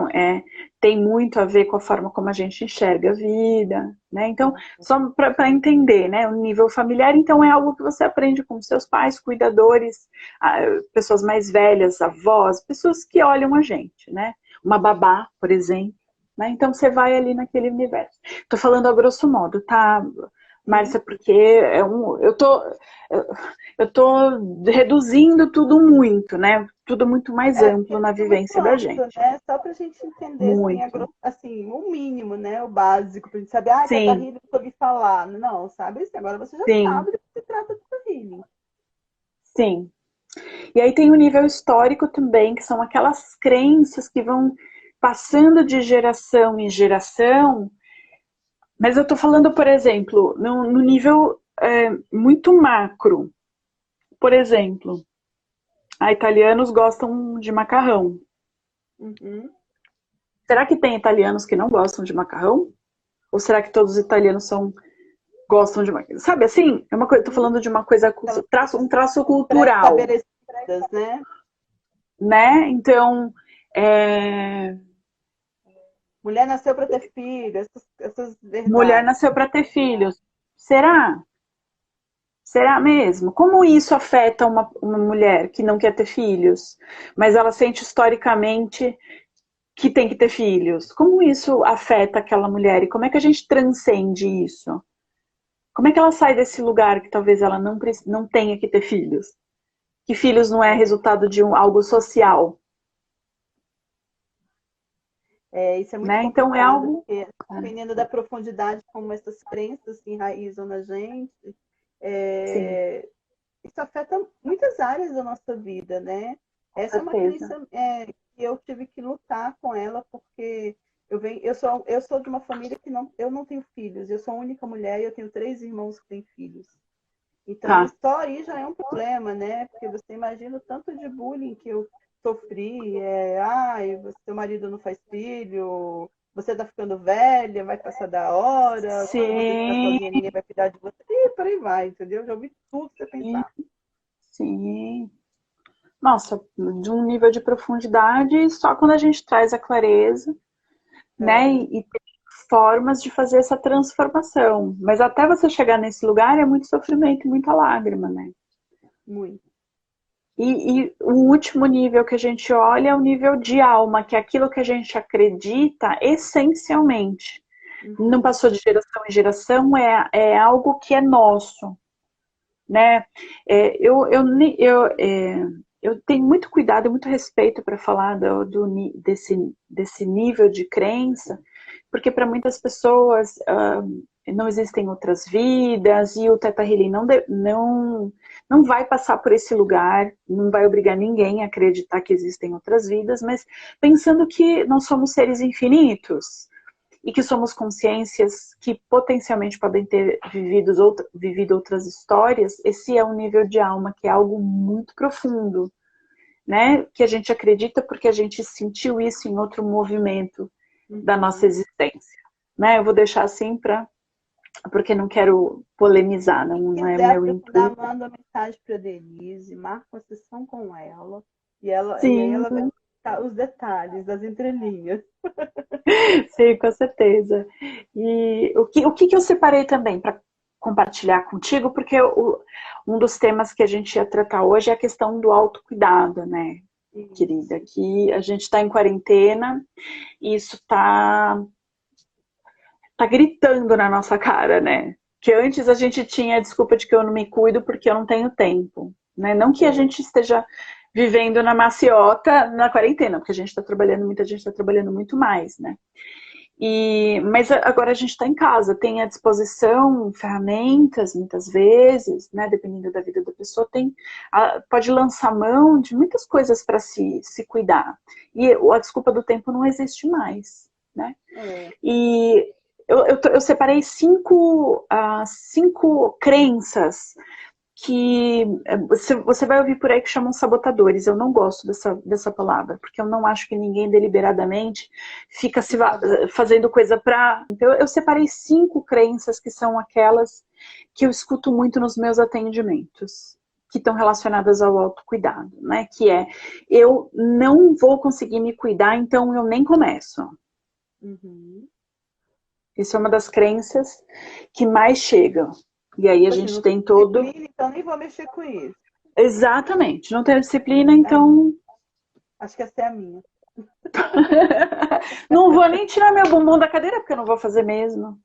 tem muito a ver com a forma como a gente enxerga a vida, né? Então, só para entender, né? O nível familiar, então, é algo que você aprende com seus pais, cuidadores, pessoas mais velhas, avós, pessoas que olham a gente, né? Uma babá, por exemplo. Né? Então, você vai ali naquele universo. Tô falando a grosso modo, tá, Márcia? Porque eu tô reduzindo tudo muito, né? Tudo muito mais amplo na é muito vivência da amplo, gente. né? Só para a gente entender assim, Muito. assim, o mínimo, né? O básico, para a gente saber, Teta Sim, Healing, nunca ouvi falar. Não, sabe? Assim, agora você já sim, sabe do que se trata do Teta Healing. sim. E aí tem o nível histórico também, que são aquelas crenças que vão passando de geração em geração. Mas eu tô falando, por exemplo, no nível muito macro. Por exemplo, italianos gostam de macarrão. Uhum. Será que tem italianos que não gostam de macarrão? Ou será que todos os italianos gostam de macarrão? Sabe assim? É uma coisa, tô falando de uma coisa, Aquelas um traço cultural, pré-estabelecidas, né? né? Então, é, Mulher nasceu para ter filho, essas mulher verdades. nasceu para ter filhos. Será? Será mesmo? Como isso afeta uma mulher que não quer ter filhos, mas ela sente historicamente que tem que ter filhos? Como isso afeta aquela mulher e como é que a gente transcende isso? Como é que ela sai desse lugar que talvez ela não tenha que ter filhos? Que filhos não é resultado de algo social, Isso é muito né? Então é complicado, algo. porque dependendo da profundidade como essas crenças se enraizam na gente, Sim, isso afeta muitas áreas da nossa vida, né? com Essa é uma certeza. crença que eu tive que lutar com ela, porque eu sou de uma família que eu não tenho filhos, eu sou a única mulher e eu tenho 3 irmãos que têm filhos. Então, Tá. só aí já é um problema, né? Porque você imagina o tanto de bullying que eu sofri, ai, seu marido não faz filho, você tá ficando velha, vai passar da hora, quando você ficar Sim, sozinha, ninguém vai cuidar de você, e por aí vai, entendeu? Já ouvi tudo que você pensar. sim. Nossa, de um nível de profundidade só quando a gente traz a clareza, né? É, E tem formas de fazer essa transformação. Mas até você chegar nesse lugar é muito sofrimento e muita lágrima, né? muito. E o último nível que a gente olha é o nível de alma, que é aquilo que a gente acredita essencialmente. Não Uhum. passou de geração em geração, é algo que é nosso, né? Eu tenho muito cuidado e muito respeito para falar desse nível de crença, porque para muitas pessoas não existem outras vidas e o Theta Healing não vai passar por esse lugar, não vai obrigar ninguém a acreditar que existem outras vidas, mas pensando que nós somos seres infinitos e que somos consciências que potencialmente podem ter vivido outras histórias, esse é um nível de alma que é algo muito profundo, né? Que a gente acredita porque a gente sentiu isso em outro movimento da nossa Uhum. existência, né? Eu vou deixar assim porque não quero polemizar, não é Quiser meu aprofundar, intuito. manda uma mensagem para Denise, marca uma sessão com ela, e aí Sim, ela vai contar os detalhes das entrelinhas. sim, com certeza. E o que eu separei também para compartilhar contigo, porque um dos temas que a gente ia tratar hoje é a questão do autocuidado, né, querida? Isso. Que a gente está em quarentena e isso tá gritando na nossa cara, né? Que antes a gente tinha a desculpa de que eu não me cuido porque eu não tenho tempo, né? Não que a É. gente esteja vivendo na maciota na quarentena, porque a gente está trabalhando, muita gente está trabalhando muito mais, né? Mas agora a gente está em casa, tem à disposição ferramentas, muitas vezes, né, dependendo da vida da pessoa, pode lançar mão de muitas coisas para se cuidar. E a desculpa do tempo não existe mais, né? É. E eu separei cinco crenças que você vai ouvir por aí que chamam sabotadores. Eu não gosto dessa palavra, porque eu não acho que ninguém deliberadamente fica fazendo coisa para. Então, eu separei cinco crenças que são aquelas que eu escuto muito nos meus atendimentos, que estão relacionadas ao autocuidado, né? Que é, eu não vou conseguir me cuidar, então eu nem começo. Uhum. Isso é uma das crenças que mais chegam. E aí a Tipo assim, gente não tem tem todo. disciplina, então nem vou mexer com isso. Exatamente, não tenho disciplina, É a minha. então Acho que essa é a minha. não vou nem tirar meu bumbum da cadeira, porque eu não vou fazer mesmo.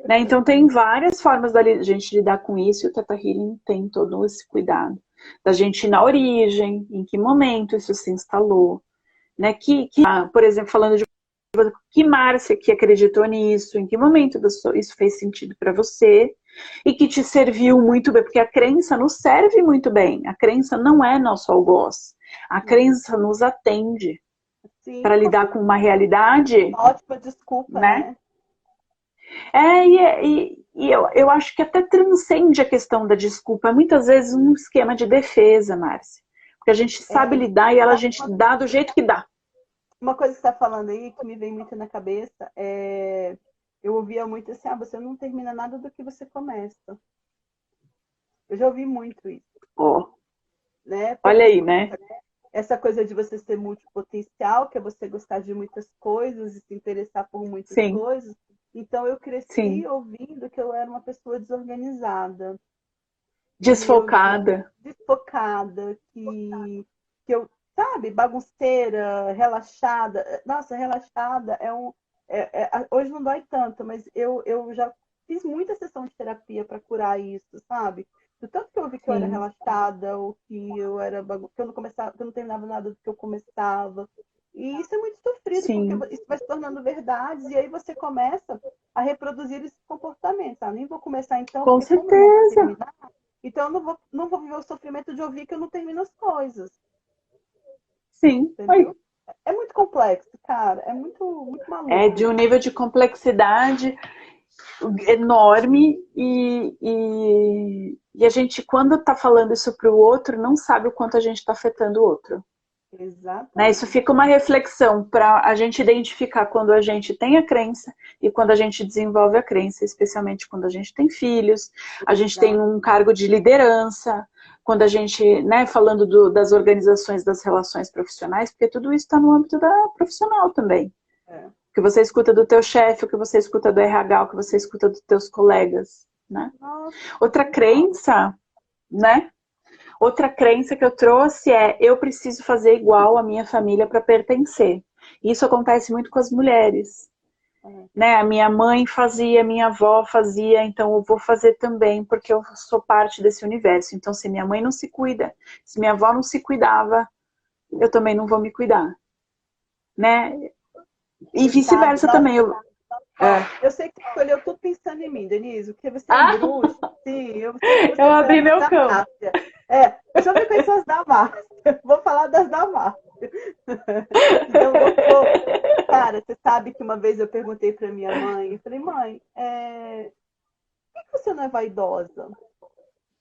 Né? Então tem várias formas da gente lidar com isso, e o Theta Healing tem todo esse cuidado. Da gente ir na origem, em que momento isso se instalou. Né? Por exemplo, falando de que Márcia que acreditou nisso, em que momento isso fez sentido para você e que te serviu muito bem, porque a crença nos serve muito bem. A crença não é nosso algoz. A Sim, crença nos atende sim, para com lidar com uma certeza. realidade, Ótima desculpa, né? né? Eu acho que até transcende a questão da desculpa. É muitas vezes um esquema de defesa, Márcia. Porque a gente sabe É, lidar e a sabe gente dá do jeito que dá. uma coisa que você está falando aí que me vem muito na cabeça é. Eu ouvia muito assim: você não termina nada do que você começa. Eu já ouvi muito isso, Oh, né? olha Porque aí, né? essa coisa de você ser multipotencial, que é você gostar de muitas coisas e se interessar por muitas Sim, coisas. Então eu cresci sim. ouvindo que eu era uma pessoa desorganizada, que eu Desfocada. desfocada, que eu, sabe, bagunceira, relaxada. Nossa, relaxada é um. Hoje não dói tanto, mas eu já fiz muita sessão de terapia para curar isso, sabe? Do tanto que eu vi que eu era Sim, relaxada, ou que eu era que eu não começava, que eu não terminava nada do que eu começava. E isso é muito sofrido, porque sim. isso vai se tornando verdades, e aí você começa a reproduzir esses comportamentos. Nem vou começar então, Com porque como eu não vou certeza. terminar, então eu não vou viver o sofrimento de ouvir que eu não termino as coisas, Sim. entendeu? Oi. É muito complexo, cara. É muito, muito É maluco de um isso. nível de complexidade enorme e a gente, quando está falando isso para o outro, não sabe o quanto a gente está afetando o outro. Né? Isso Exatamente. fica uma reflexão para a gente identificar quando a gente tem a crença e quando a gente desenvolve a crença, especialmente quando a gente tem filhos, a gente tem Exato. um cargo de liderança, quando a gente, né, falando das organizações das relações profissionais, porque tudo isso está no âmbito da profissional também. É. O que você escuta do teu chefe, o que você escuta do RH, o que você escuta dos teus colegas, né? Nossa, Outra crença, né? Outra crença que eu trouxe é: eu preciso fazer igual a minha família para pertencer. Isso acontece muito com as mulheres. é. Né? A minha mãe fazia, minha avó fazia, então eu vou fazer também, porque eu sou parte desse universo. Então, se minha mãe não se cuida, se minha avó não se cuidava, eu também não vou me cuidar. Né? E Você sabe, vice-versa nossa, também. eu sei que você escolheu tudo pensando em mim, Denise, porque você é um Ah, bruxo. Sim, eu sei que eu você abri foi meu da campo. Márcia. Deixa eu ver quais são as da Márcia. Vou falar das da Márcia. Então, cara, você sabe que uma vez eu perguntei para minha mãe, eu falei, mãe, por que você não é vaidosa?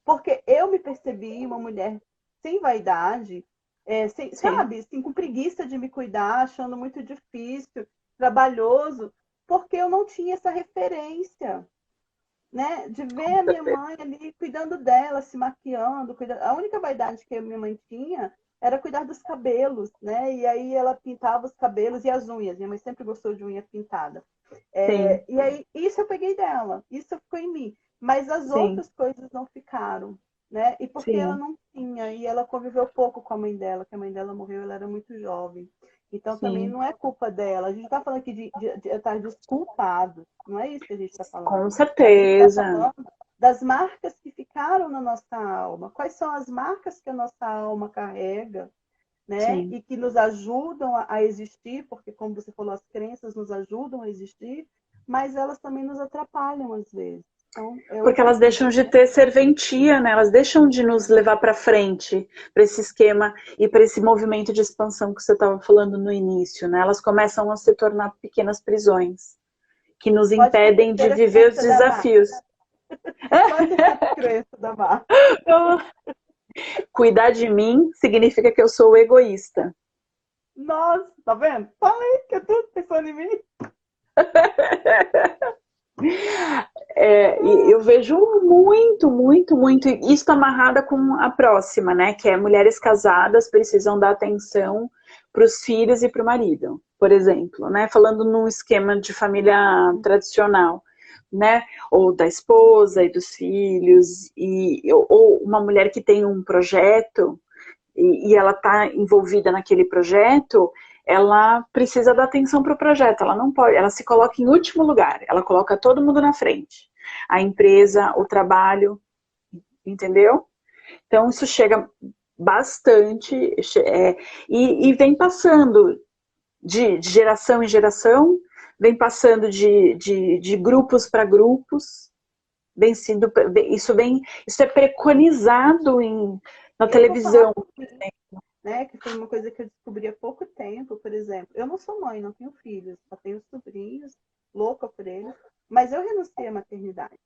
Porque eu me percebi uma mulher sem vaidade, Sim, sabe, assim, com preguiça de me cuidar, achando muito difícil, trabalhoso, porque eu não tinha essa referência, né? De ver com a minha certeza. mãe ali cuidando dela, se maquiando, cuidando. A única vaidade que a minha mãe tinha era cuidar dos cabelos, né? E aí ela pintava os cabelos e as unhas. Minha mãe sempre gostou de unha pintada. Sim, E aí, isso eu peguei dela, isso ficou em mim. Mas as sim, outras coisas não ficaram, né? E porque ela sim, não tinha, e ela conviveu pouco com a mãe dela, que a mãe dela morreu, ela era muito jovem. Então também sim. não é culpa dela. A gente está falando aqui de estar desculpado, não é isso que a gente está Com falando. A gente está certeza. falando das marcas que ficaram na nossa alma. Quais são as marcas que a nossa alma carrega, né? Sim. E que nos ajudam a existir, porque, como você falou, as crenças nos ajudam a existir, mas elas também nos atrapalham às vezes. Então, é o Porque elas deixam equilíbrio, de né? ter serventia, né? Elas deixam de nos levar para frente, para esse esquema e para esse movimento de expansão que você estava falando no início, né? Elas começam a se tornar pequenas prisões que nos Qual a impedem de terceira viver os crença da Mar? desafios. Qual a terceira crença da Mar? Cuidar de mim significa que eu sou egoísta. Nossa, tá vendo? Falei que é tudo pensando em mim. E eu vejo muito, muito, muito. Isso está amarrada com a próxima, né? Que é mulheres casadas precisam dar atenção para os filhos e para o marido, por exemplo, né? Falando num esquema de família tradicional, né? Ou da esposa e dos filhos, ou uma mulher que tem um projeto e ela está envolvida naquele projeto, ela precisa dar atenção para o projeto. Ela não pode, ela se coloca em último lugar. Ela coloca todo mundo na frente. A empresa, o trabalho, entendeu? Então isso chega bastante e vem passando de geração em geração, vem passando de grupos para grupos, vem sendo, isso é preconizado na Eu vou falar televisão. por mim, né? Que foi uma coisa que eu descobri há pouco tempo, por exemplo. Eu não sou mãe, não tenho filhos, só tenho sobrinhos, louca por eles, mas eu renunciei à maternidade.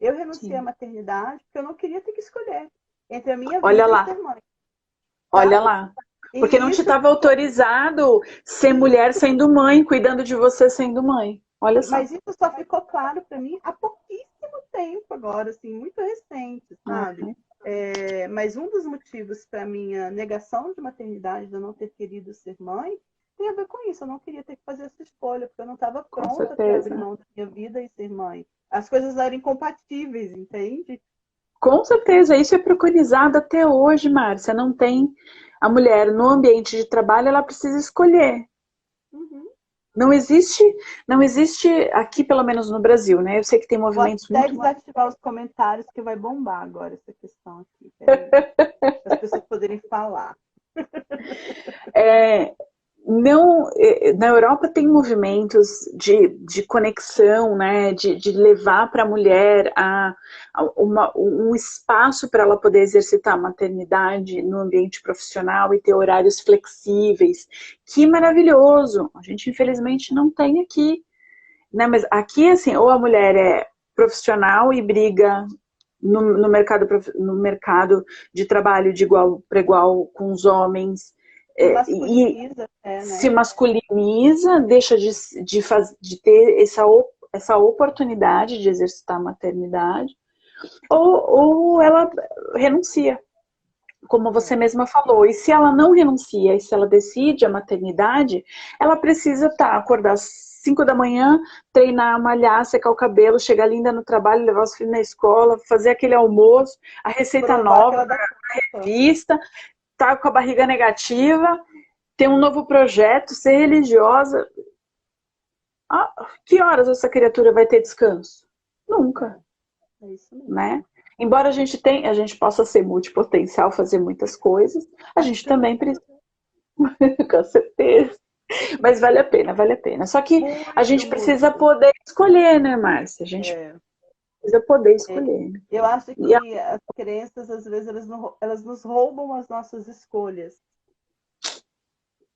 Eu renunciei à Sim. maternidade porque eu não queria ter que escolher entre a minha Olha vida e lá, ser mãe, olha sabe? lá. Porque não E te isso, estava autorizado ser mulher sendo mãe, cuidando de você sendo mãe. Olha só. mas isso só ficou claro para mim há pouquíssimo tempo agora, assim, muito recente, sabe? Uhum, Mas um dos motivos para minha negação de maternidade, de eu não ter querido ser mãe, tem a ver com isso. Eu não queria ter que fazer essa escolha, porque eu não estava com pronta para abrir certeza. mão da minha vida e ser mãe. As coisas eram incompatíveis, entende? Com certeza, isso é preconizado até hoje, Márcia. Não tem a mulher no ambiente de trabalho, ela precisa escolher. Uhum. Não existe, não existe aqui, pelo menos no Brasil, né? Eu sei que tem Vou movimentos até muito. desativar os comentários, que vai bombar agora essa questão aqui. Peraí. Para as pessoas poderem falar. É, não, na Europa tem movimentos de conexão, né, de levar para a mulher um espaço para ela poder exercitar a maternidade no ambiente profissional e ter horários flexíveis. Que maravilhoso! A gente infelizmente não tem aqui, né? Mas aqui, assim, ou a mulher é profissional e briga no mercado de trabalho de igual para igual com os homens, Se E masculiniza até, se né? masculiniza, deixa de ter essa oportunidade de exercitar a maternidade, ou ela renuncia, como você É, mesma falou. E se ela não renuncia, e se ela decide a maternidade, ela precisa acordar às 5 da manhã, treinar, malhar, secar o cabelo, chegar linda no trabalho, levar os filhos na escola, fazer aquele almoço, a receita provar que nova, ela dá conta. vista, tá com a barriga negativa, ter um novo projeto, ser religiosa. Ah, que horas essa criatura vai ter descanso? Nunca, É isso né? mesmo. Embora a gente possa ser multipotencial, fazer muitas coisas, a gente também precisa, com certeza. Mas vale a pena, vale a pena. Só que a Muito, gente precisa muito. poder escolher, né, Márcia? A gente É, precisa poder é. escolher, né? Eu acho E que as crenças, às vezes, elas nos roubam as nossas escolhas,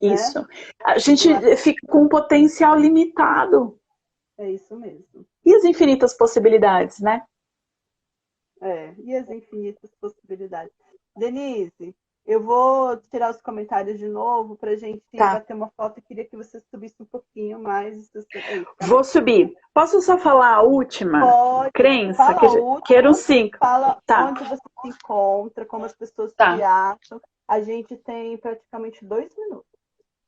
né? isso. A gente Eu acho fica com um potencial limitado. que é isso mesmo. E as infinitas possibilidades, né? É, e as infinitas possibilidades. Denise, eu vou tirar os comentários de novo para a gente Tá. bater uma foto. Eu queria que você subisse um pouquinho mais. Aí, fica Vou mais. subir. Posso só falar a última Pode. crença? Fala a Que eram última, 5. fala Tá, onde você se encontra, como as pessoas te tá, acham. A gente tem praticamente 2 minutos.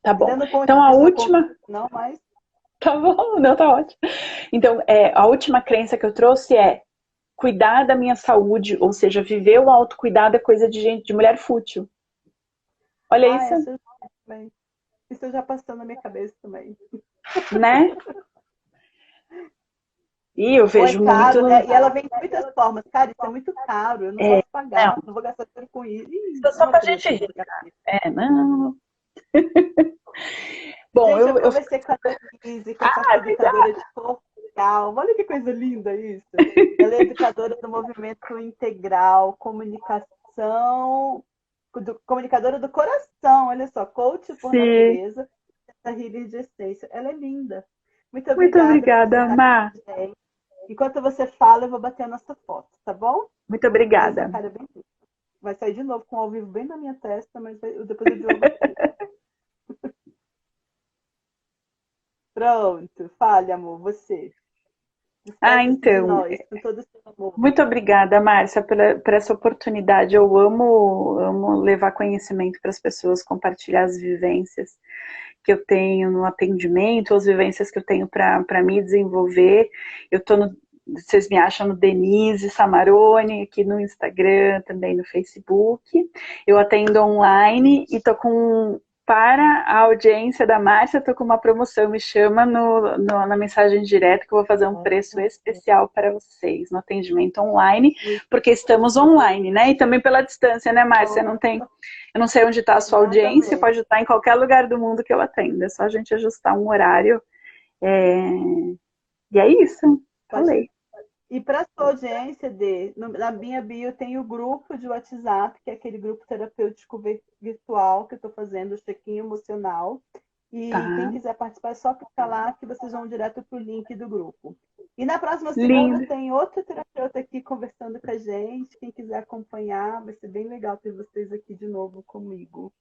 tá Ainda bom. não Então a concluí sua última. conclusão, não, mas Tá bom, não, tá ótimo. Então, a última crença que eu trouxe é cuidar da minha saúde, ou seja, viver o autocuidado é coisa de gente, de mulher fútil. Olha isso, essa eu já também. Isso já passou na minha cabeça também. né? E eu Ou é vejo muito. caro, né? E ela vem de muitas formas. Cara, isso é muito caro, eu não É, posso pagar, não, não vou gastar dinheiro com isso. Ih, isso é é só uma pra gente treta. rir. Não. Bom, Gente, eu eu conversei com a Denise, que é ah, facilitadora de Portugal. Olha que coisa linda isso. Ela é educadora do movimento integral, comunicadora do coração. Olha só, coach por sim. natureza, da healing de essência. Ela é linda. Muito Muito obrigada por você obrigada, estar aqui Má. com a gente. Enquanto você fala, eu vou bater a nossa foto, tá bom? Muito Tem essa obrigada. cara bem. Vai sair de novo com ao vivo bem na minha testa, mas depois o Diogo tira. Pronto, fale, amor, você. Despede-se de Então, nós, com todo o seu amor. muito obrigada, Márcia, por essa oportunidade. Eu amo levar conhecimento para as pessoas, compartilhar as vivências que eu tenho no atendimento, as vivências que eu tenho para me desenvolver. Vocês me acham no Denise Samarone, aqui no Instagram, também no Facebook. Eu atendo online e estou com. Para a audiência da Márcia, estou com uma promoção. Me chama na mensagem direta que eu vou fazer um preço especial para vocês no atendimento online, Muito porque estamos online, né? E também pela distância, né, Márcia? bom. Eu não sei onde está a sua audiência, Exatamente. pode estar em qualquer lugar do mundo que eu atendo. É só a gente ajustar um horário. E é isso. Pode. Falei. E para sua audiência, na minha bio tem o grupo de WhatsApp, que é aquele grupo terapêutico virtual que eu estou fazendo, o check-in emocional. E quem Tá. quiser participar é só clicar lá que vocês vão direto para o link do grupo. E na próxima segunda Lindo. tem outro terapeuta aqui conversando com a gente. Quem quiser acompanhar, vai ser bem legal ter vocês aqui de novo comigo.